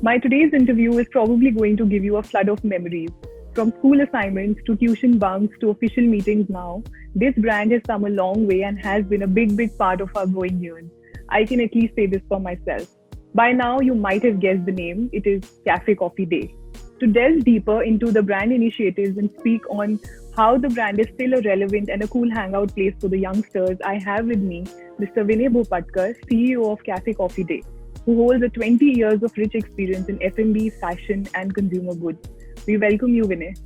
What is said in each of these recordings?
My today's interview is probably going to give you a flood of memories. From school assignments to tuition bunks to official meetings now, this brand has come a long way and has been a big part of our growing years. I can at least say this for myself. By now, you might have guessed the name. It is Cafe Coffee Day. To delve deeper into the brand initiatives and speak on how the brand is still a relevant and a cool hangout place for the youngsters, I have with me Mr. Vinay Bhopatkar, CEO of Cafe Coffee Day, who holds a 20 years of rich experience in F&B, fashion, and consumer goods. We welcome you, Vinay.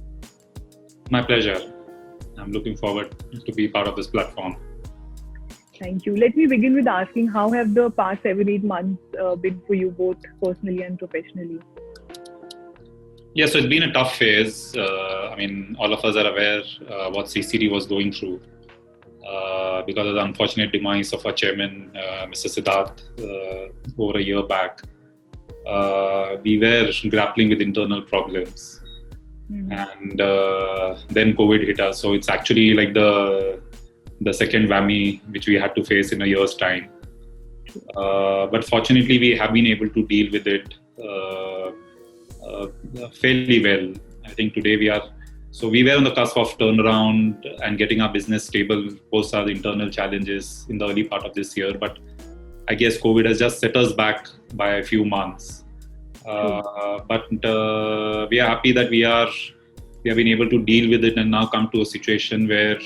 My pleasure. I'm looking forward to be part of this platform. Thank you. Let me begin with asking, how have the past 7-8 months been for you, both personally and professionally? Yeah, so it's been a tough phase. All of us are aware what CCD was going through because of the unfortunate demise of our chairman, Mr. Siddharth, over a year back. We were grappling with internal problems. And then COVID hit us. So it's actually like the second whammy which we had to face in a year's time. But fortunately, we have been able to deal with it fairly well. I think today we were on the cusp of turnaround and getting our business stable post our internal challenges in the early part of this year. But I guess COVID has just set us back by a few months. But we are happy that we have been able to deal with it and now come to a situation where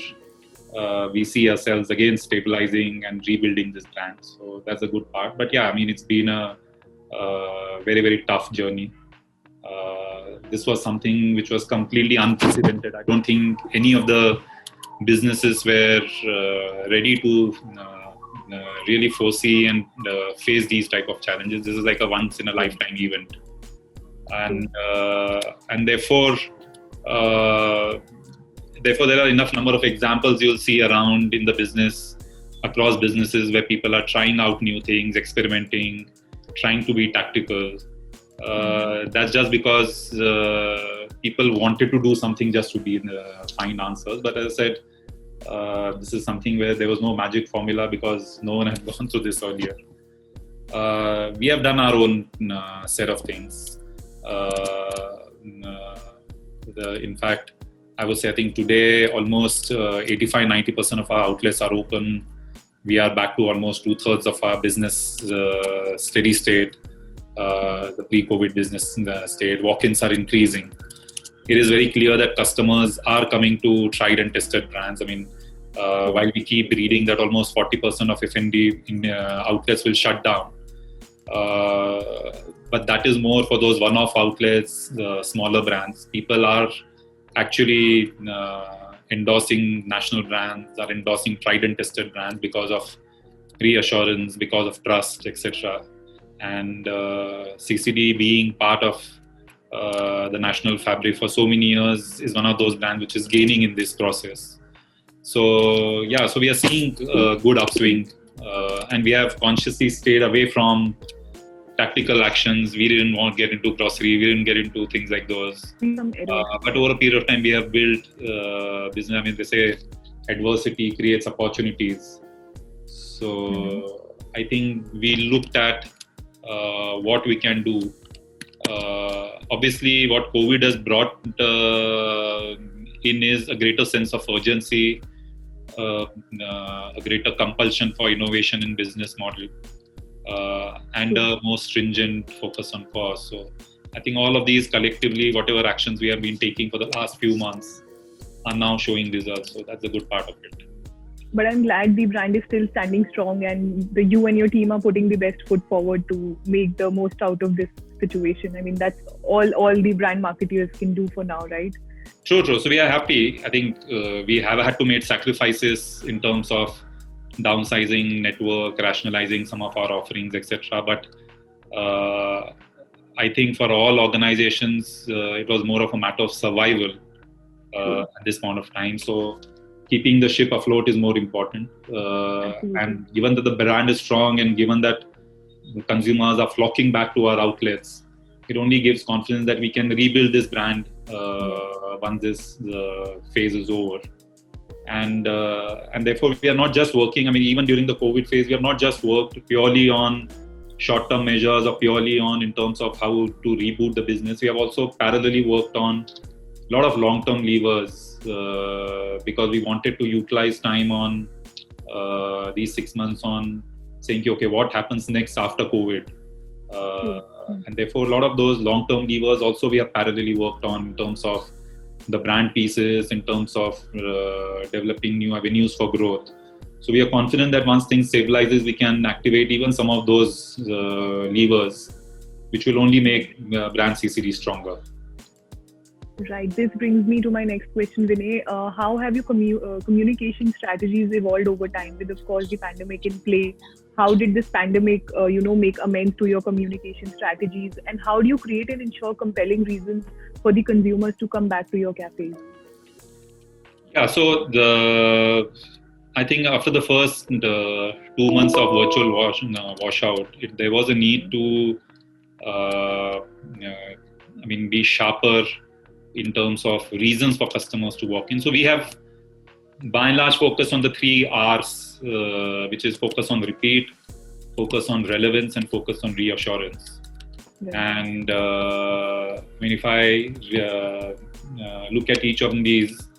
we see ourselves again stabilizing and rebuilding this brand. So that's a good part. But yeah, it's been a very tough journey. This was something which was completely unprecedented. I don't think any of the businesses were ready to really foresee and face these type of challenges. This is like a once in a lifetime event, and therefore there are enough number of examples you'll see around in the business, across businesses, where people are trying out new things, experimenting, trying to be tactical. That's just because people wanted to do something just to find answers. But as I said, this is something where there was no magic formula because no one had gone through this earlier. We have done our own set of things. In fact, I would say I think today almost 85-90% of our outlets are open. We are back to almost 2/3 of our business steady state. The pre-COVID business state. Walk-ins are increasing. It is very clear that customers are coming to tried and tested brands. While we keep reading that almost 40% of F&B outlets will shut down, but that is more for those one-off outlets, the smaller brands. People are actually endorsing national brands, are endorsing tried and tested brands because of reassurance, because of trust, etc. And CCD being part of the national fabric for so many years is one of those brands which is gaining in this process. So we are seeing a good upswing, and we have consciously stayed away from tactical actions. We didn't want to get into grocery, we didn't get into things like those. But over a period of time, we have built business. They say adversity creates opportunities. So I think we looked at what we can do. Obviously, what COVID has brought in is a greater sense of urgency, a greater compulsion for innovation in business model, and a more stringent focus on cost. So I think all of these collectively, whatever actions we have been taking for the last few months, are now showing results. So that's a good part of it. But I'm glad the brand is still standing strong, and you and your team are putting the best foot forward to make the most out of this situation. That's all the brand marketeers can do for now, right? True. So we are happy. I think we have had to make sacrifices in terms of downsizing network, rationalizing some of our offerings, etc. But I think for all organizations, it was more of a matter of survival at this point of time. So keeping the ship afloat is more important. And given that the brand is strong and given that the consumers are flocking back to our outlets, it only gives confidence that we can rebuild this brand once this phase is over. And therefore, we are not just working. Even during the COVID phase, we have not just worked purely on short-term measures or purely on in terms of how to reboot the business. We have also parallelly worked on a lot of long-term levers because we wanted to utilize time on these 6 months on saying, okay, what happens next after COVID? And therefore, a lot of those long-term levers also we have parallelly worked on in terms of the brand pieces, in terms of developing new avenues for growth. So we are confident that once things stabilizes, we can activate even some of those levers, which will only make brand CCD stronger. Right. This brings me to my next question, Vinay. How have your communication strategies evolved over time with, of course, the pandemic in play? How did this pandemic, make amends to your communication strategies? And how do you create and ensure compelling reasons for the consumers to come back to your cafes? Yeah, so I think after the first 2 months of virtual washout, there was a need to, be sharper in terms of reasons for customers to walk in. So we have, by and large, focused on the 3 R's, which is focus on repeat, focus on relevance, and focus on reassurance. Yeah. And if I look at each of these,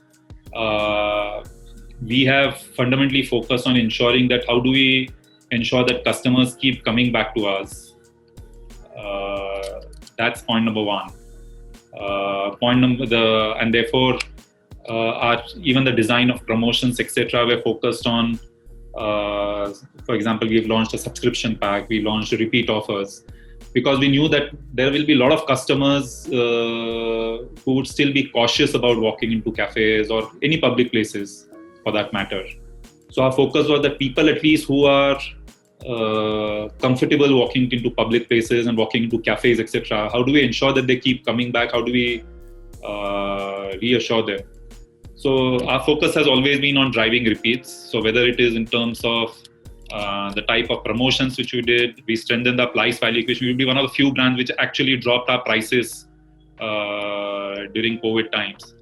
we have fundamentally focused on ensuring that how do we ensure that customers keep coming back to us. That's point number 1. And therefore, even the design of promotions, etc., we're focused on. For example, we've launched a subscription pack. We launched repeat offers because we knew that there will be a lot of customers who would still be cautious about walking into cafes or any public places, for that matter. So our focus was that people, at least who are comfortable walking into public places and walking into cafes, etc., how do we ensure that they keep coming back? How do we reassure them? So our focus has always been on driving repeats. So whether it is in terms of the type of promotions which we did, we strengthened the price value equation. We'll be one of the few brands which actually dropped our prices during COVID times,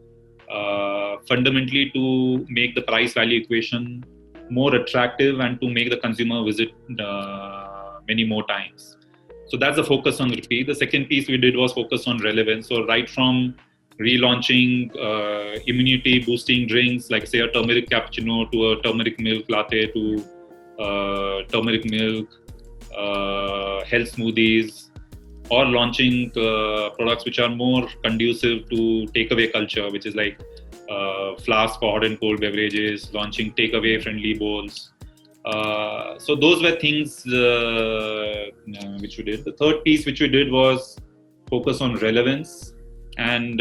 fundamentally to make the price value equation more attractive and to make the consumer visit many more times. So that's the focus on repeat. The second piece we did was focus on relevance. So right from relaunching immunity boosting drinks like say a turmeric cappuccino to a turmeric milk latte to turmeric milk, health smoothies, or launching products which are more conducive to takeaway culture, which is like flask for hot and cold beverages, launching takeaway friendly bowls. So those were things which we did. The third piece which we did was focus on relevance, and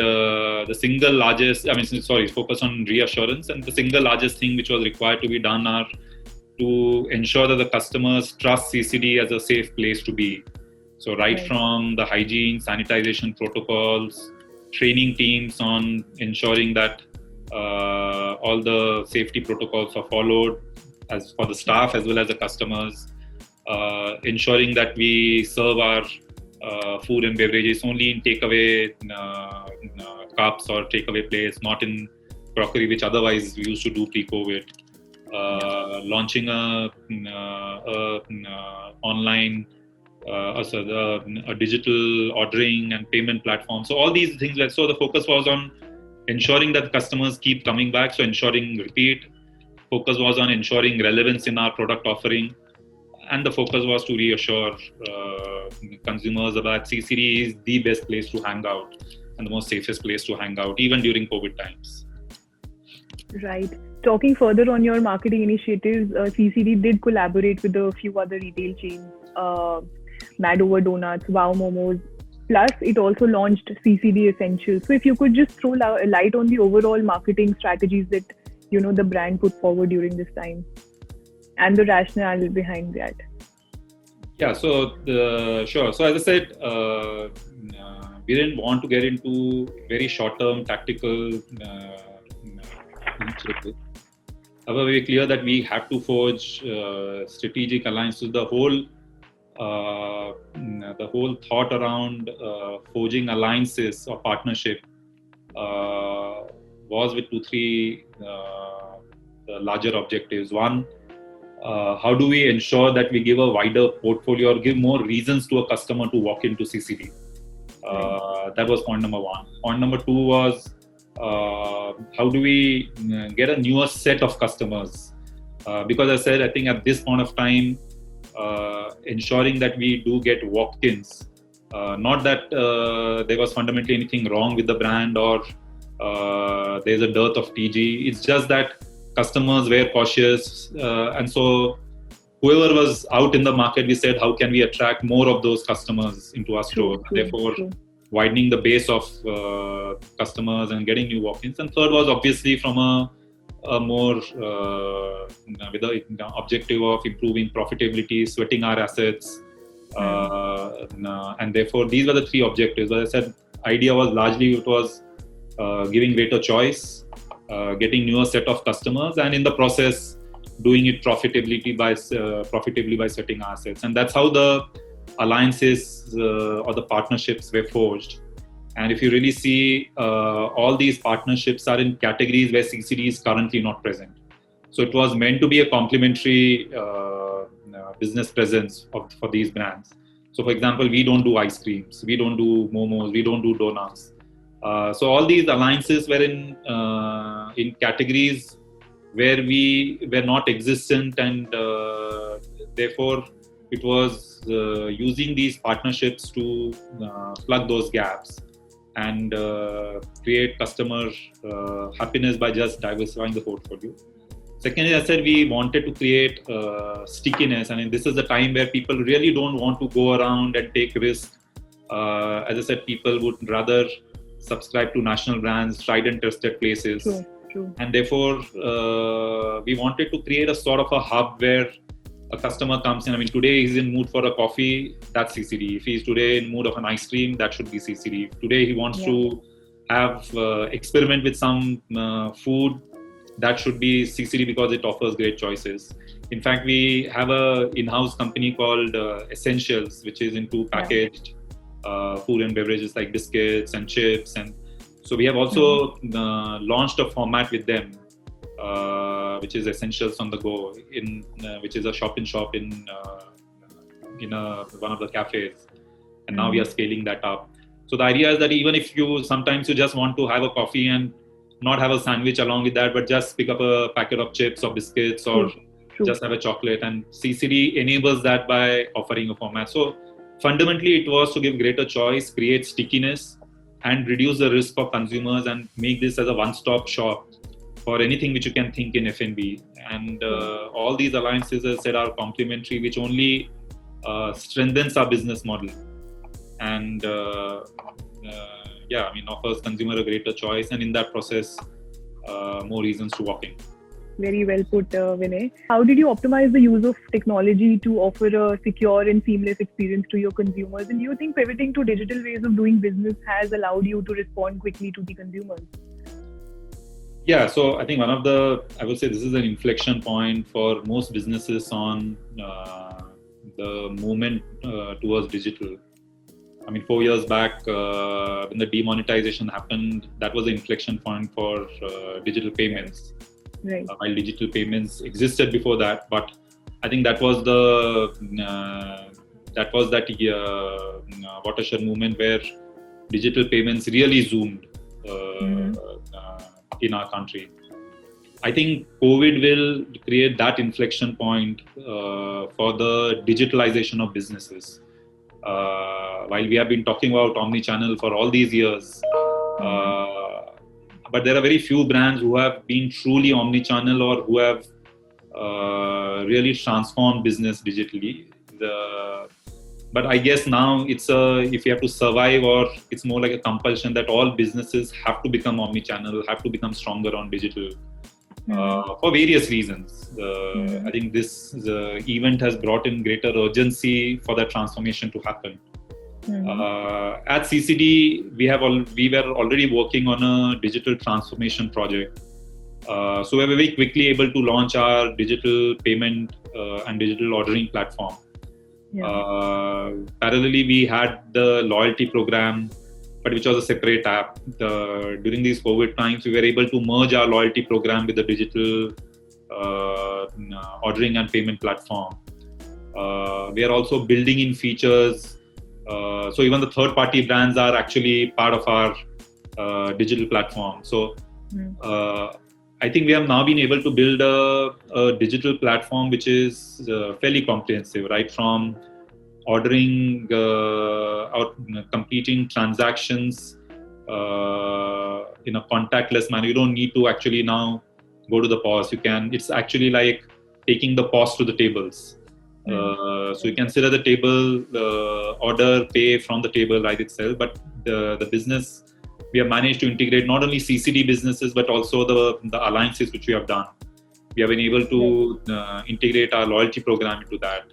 focus on reassurance. And the single largest thing which was required to be done are to ensure that the customers trust CCD as a safe place to be. So right from the hygiene, sanitization protocols, training teams on ensuring that all the safety protocols are followed as for the staff as well as the customers, ensuring that we serve our food and beverages only in takeaway cups or takeaway plates, not in crockery, which otherwise we used to do pre-COVID. Launching a online, a digital ordering and payment platform. So all these things. So the focus was on ensuring that customers keep coming back. So ensuring repeat. Focus was on ensuring relevance in our product offering. And the focus was to reassure consumers about CCD is the best place to hang out and the most safest place to hang out, even during COVID times. Right. Talking further on your marketing initiatives, CCD did collaborate with a few other retail chains, Mad Over Donuts, Wow Momos. Plus, it also launched CCD Essentials. So if you could just throw light on the overall marketing strategies that the brand put forward during this time, and the rationale behind that. Yeah, so sure. So as I said, we didn't want to get into very short-term tactical initiatives. However, we're clear that we have to forge strategic alliances. The whole thought around forging alliances or partnership was with 2-3 larger objectives. One, how do we ensure that we give a wider portfolio or give more reasons to a customer to walk into CCD? That was point number one. Point number two was how do we get a newer set of customers? Because I said, I think at this point of time, ensuring that we do get walk-ins, not that there was fundamentally anything wrong with the brand or there's a dearth of TG. It's just that customers were cautious, and so whoever was out in the market, we said, how can we attract more of those customers into our store? Therefore, widening the base of customers and getting new walk-ins. And third was obviously from a more with the objective of improving profitability, sweating our assets, and therefore these were the three objectives. As I said, idea was largely it was giving greater choice, getting newer set of customers, and in the process doing it profitably by sweating our assets. And that's how the alliances or the partnerships were forged. And if you really see, all these partnerships are in categories where CCD is currently not present. So it was meant to be a complementary business presence for these brands. So for example, we don't do ice creams, we don't do momos, we don't do donuts. So all these alliances were in categories where we were not existent, and therefore it was using these partnerships to plug those gaps and create customer happiness by just diversifying the portfolio. Secondly, I said we wanted to create stickiness. I mean, this is a time where people really don't want to go around and take risks. As I said, people would rather subscribe to national brands, tried and tested places. True. And therefore, we wanted to create a sort of a hub where a customer comes in. I mean, today he's in mood for a coffee, that's CCD. If he's today in mood of an ice cream, that should be CCD. If today he wants to have experiment with some food, that should be CCD because it offers great choices. In fact, we have a in-house company called Essentials, which is into packaged food and beverages like biscuits and chips. And so we have also launched a format with them, which is Essentials on the Go, which is a shop-in-shop in one of the cafes. And now we are scaling that up. So the idea is that even if sometimes you just want to have a coffee and not have a sandwich along with that, but just pick up a packet of chips or biscuits or just have a chocolate. And CCD enables that by offering a format. So fundamentally, it was to give greater choice, create stickiness, and reduce the risk for consumers and make this as a one-stop shop for anything which you can think in F&B. And all these alliances, as I said, are complementary, which only strengthens our business model. And offers consumer a greater choice, and in that process, more reasons to walk in. Very well put, Vinay. How did you optimize the use of technology to offer a secure and seamless experience to your consumers? And do you think pivoting to digital ways of doing business has allowed you to respond quickly to the consumers? Yeah, so I think I would say this is an inflection point for most businesses on the movement towards digital. I mean, 4 years back, when the demonetization happened, that was the inflection point for digital payments. Right. While digital payments existed before that, but I think that was that watershed movement where digital payments really zoomed in our country. I think COVID will create that inflection point for the digitalization of businesses. While we have been talking about omnichannel for all these years, but there are very few brands who have been truly omnichannel or who have really transformed business digitally. But I guess now if you have to survive, or it's more like a compulsion that all businesses have to become omnichannel, have to become stronger on digital for various reasons. I think this event has brought in greater urgency for that transformation to happen. At CCD, we were already working on a digital transformation project. So we were very quickly able to launch our digital payment and digital ordering platform. Parallelly, we had the loyalty program, but which was a separate app. During these COVID times, we were able to merge our loyalty program with the digital ordering and payment platform. We are also building in features. So even the third-party brands are actually part of our digital platform. So I think we have now been able to build a digital platform which is fairly comprehensive, right? From ordering or completing transactions in a contactless manner. You don't need to actually now go to the POS. It's actually like taking the POS to the tables. So you can sit at the table, order, pay from the table right itself. But the business, we have managed to integrate not only CCD businesses but also the alliances which we have done. We have been able to integrate our loyalty program into that.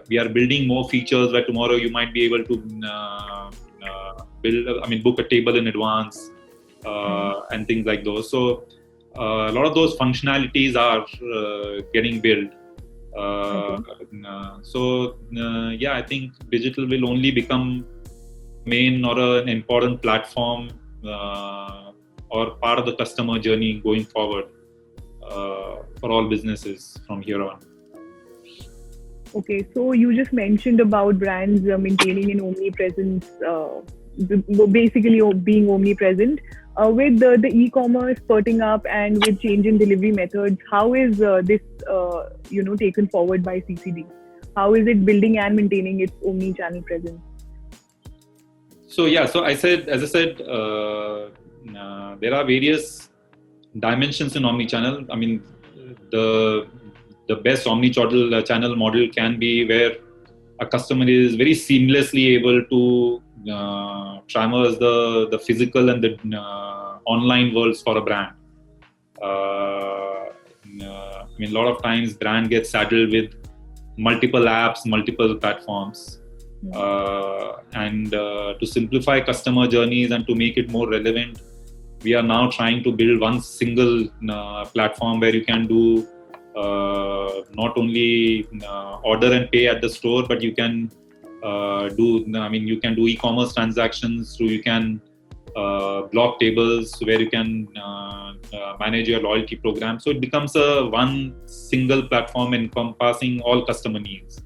We are building more features where tomorrow you might be able to book a table in advance and things like those. So a lot of those functionalities are getting built. I think digital will only become main or an important platform or part of the customer journey going forward for all businesses from here on. Okay, so you just mentioned about brands maintaining an omnipresence, basically being omnipresent. With the e-commerce spurting up and with change in delivery methods, how is this taken forward by CCD? How is it building and maintaining its omni-channel presence? So as I said, there are various dimensions in omni-channel. I mean, the best omni-channel model can be where a customer is very seamlessly able to traverse the physical and the online worlds for a brand. A lot of times brand gets saddled with multiple apps, multiple platforms. And to simplify customer journeys and to make it more relevant, we are now trying to build one single platform where you can do not only order and pay at the store, but you can you can do e-commerce transactions, so you can block tables where you can manage your loyalty program. So it becomes a one single platform encompassing all customer needs.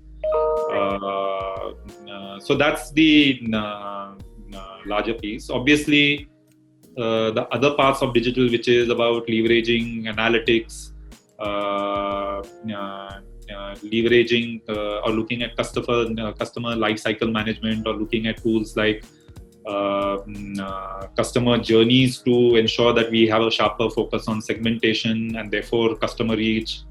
So that's the larger piece. Obviously, the other parts of digital, which is about leveraging analytics, leveraging or looking at customer life cycle management, or looking at tools like customer journeys to ensure that we have a sharper focus on segmentation and therefore customer reach,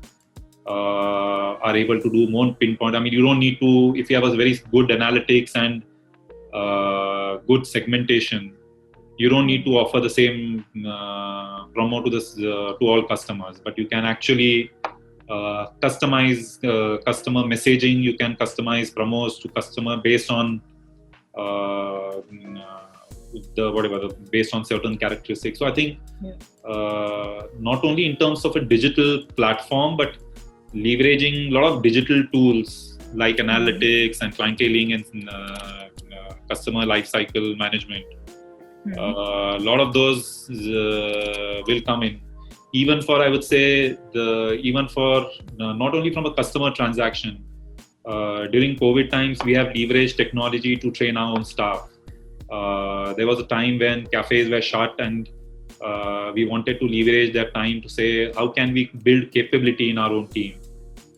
are able to do more pinpoint. I mean, you don't need to, if you have a very good analytics and good segmentation, you don't need to offer the same promo to all customers, but you can actually customize customer messaging. You can customize promos to customer based on based on certain characteristics. So I think not only in terms of a digital platform, but leveraging a lot of digital tools like analytics and clienteling and customer lifecycle management. A lot of those will come in. Even for, I would say, not only from a customer transaction. During COVID times, we have leveraged technology to train our own staff. There was a time when cafes were shut, and we wanted to leverage that time to say, how can we build capability in our own team?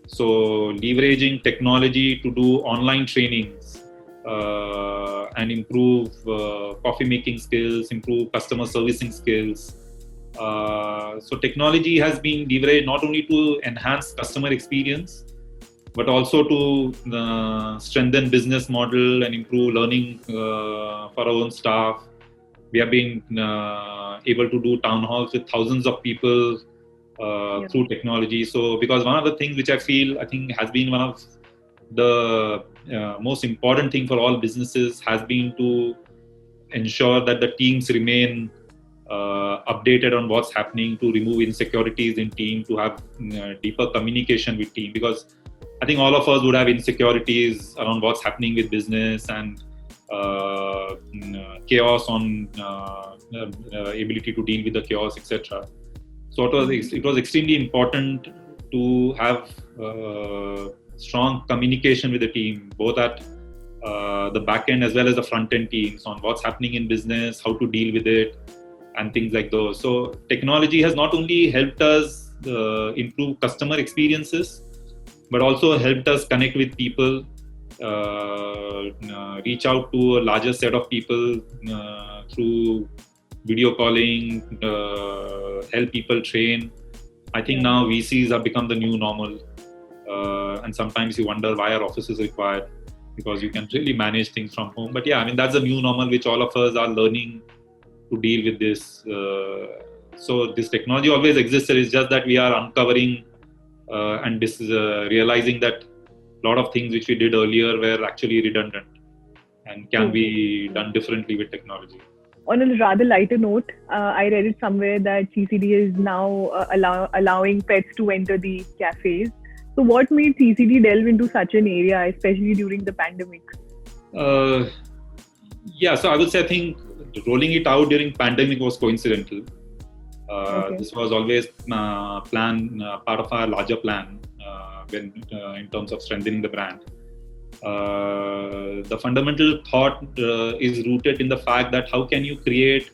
So leveraging technology to do online trainings and improve coffee making skills, improve customer servicing skills. So technology has been leveraged not only to enhance customer experience, but also to strengthen business model and improve learning for our own staff. We have been able to do town halls with thousands of people through technology. So, because one of the things which I think has been one of the most important thing for all businesses has been to ensure that the teams remain updated on what's happening, to remove insecurities in team, to have deeper communication with team, because I think all of us would have insecurities around what's happening with business and chaos on ability to deal with the chaos, etc. So it was extremely important to have strong communication with the team, both at the back end as well as the front end teams, on what's happening in business, how to deal with it, and things like those. So technology has not only helped us improve customer experiences, but also helped us connect with people, reach out to a larger set of people through video calling, help people train. I think now VCs have become the new normal, and sometimes you wonder why our office is required, because you can really manage things from home. But yeah, I mean, that's the new normal which all of us are learning to deal with this. So this technology always existed. It's just that we are uncovering and realizing that a lot of things which we did earlier were actually redundant and can be done differently with technology. On a rather lighter note, I read it somewhere that CCD is now allowing pets to enter the cafes. So what made CCD delve into such an area, especially during the pandemic? So I would say I think rolling it out during pandemic was coincidental. This was always part of our larger plan in terms of strengthening the brand. The fundamental thought is rooted in the fact that how can you create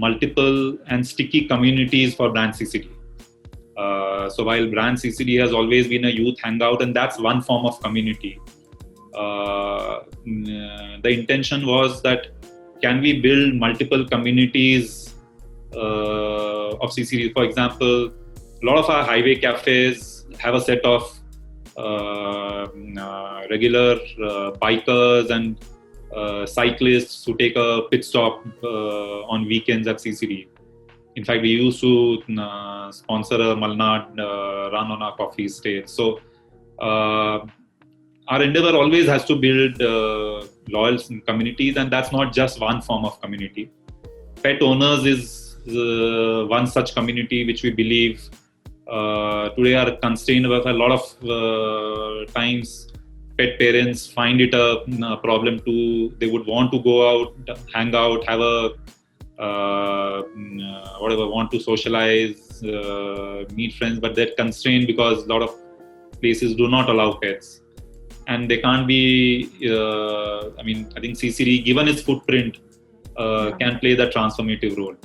multiple and sticky communities for brand CCD. So while brand CCD has always been a youth hangout, and that's one form of community, the intention was that can we build multiple communities of CCD. For example, a lot of our highway cafes have a set of regular bikers and cyclists who take a pit stop on weekends at CCD. In fact, we used to sponsor a Malnad run on our coffee estate. So our endeavor always has to build loyal communities, and that's not just one form of community. Pet owners is one such community which we believe today are constrained with a lot of times. Pet parents find it a problem too. They would want to go out, hang out, have a want to socialize, meet friends, but they're constrained because a lot of places do not allow pets. And they can't be, I think CCD, given its footprint, can play that transformative role.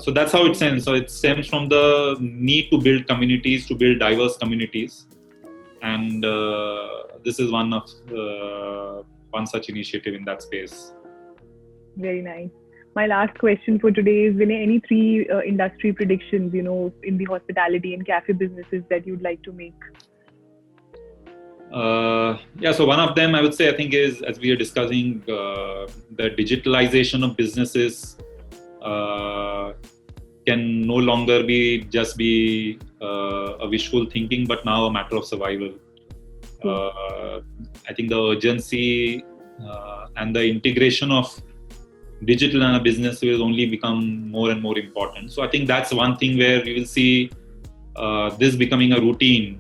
So that's how it stems. So it stems from the need to build communities, to build diverse communities. And this is one such initiative in that space. Very nice. My last question for today is, Vinay, any three industry predictions, in the hospitality and cafe businesses that you'd like to make? So one of them I would say, I think, is, as we are discussing, the digitalization of businesses can no longer be a wishful thinking, but now a matter of survival. I think the urgency and the integration of digital and a business will only become more and more important. So I think that's one thing where we will see this becoming a routine.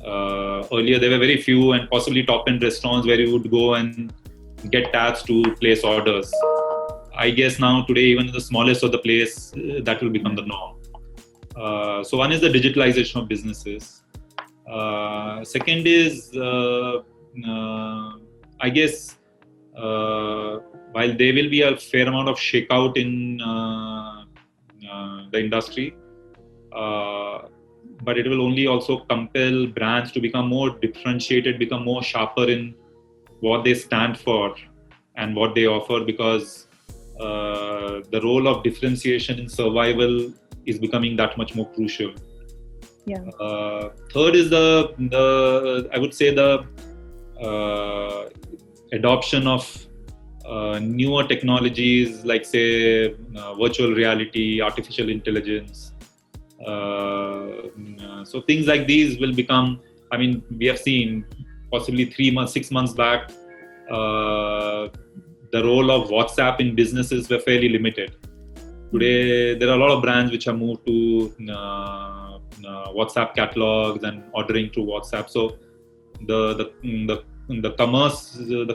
Earlier there were very few and possibly top-end restaurants where you would go and get tabs to place orders. I guess now today, even the smallest of the place, that will become the norm. So one is the digitalization of businesses. Second is, I guess, while there will be a fair amount of shakeout in the industry, but it will only also compel brands to become more differentiated, become more sharper in what they stand for and what they offer, because the role of differentiation in survival is becoming that much more crucial. Third is the I would say the adoption of newer technologies like, say, virtual reality, artificial intelligence. So things like these will become, we have seen possibly 6 months back, the role of WhatsApp in businesses were fairly limited. Today, there are a lot of brands which have moved to WhatsApp catalogs and ordering through WhatsApp. So the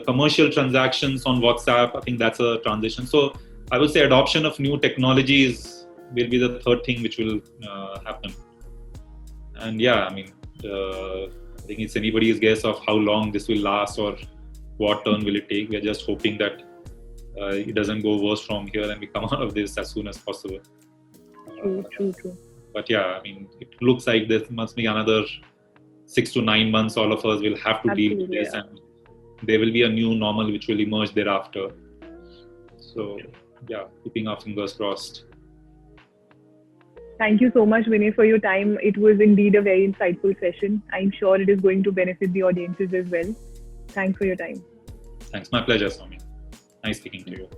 commercial transactions on WhatsApp, I think that's a transition. So I would say adoption of new technologies will be the third thing which will happen. And yeah, I mean, I think it's anybody's guess of how long this will last or what turn will it take. We're just hoping that it doesn't go worse from here and we come out of this as soon as possible. True. But yeah, I mean, it looks like this must be another 6 to 9 months. All of us will have to deal with this, and there will be a new normal which will emerge thereafter. So yeah, keeping our fingers crossed. Thank you so much, Vinay, for your time. It was indeed a very insightful session. I'm sure it is going to benefit the audiences as well. Thanks for your time. Thanks. My pleasure, Swami. Nice speaking to you.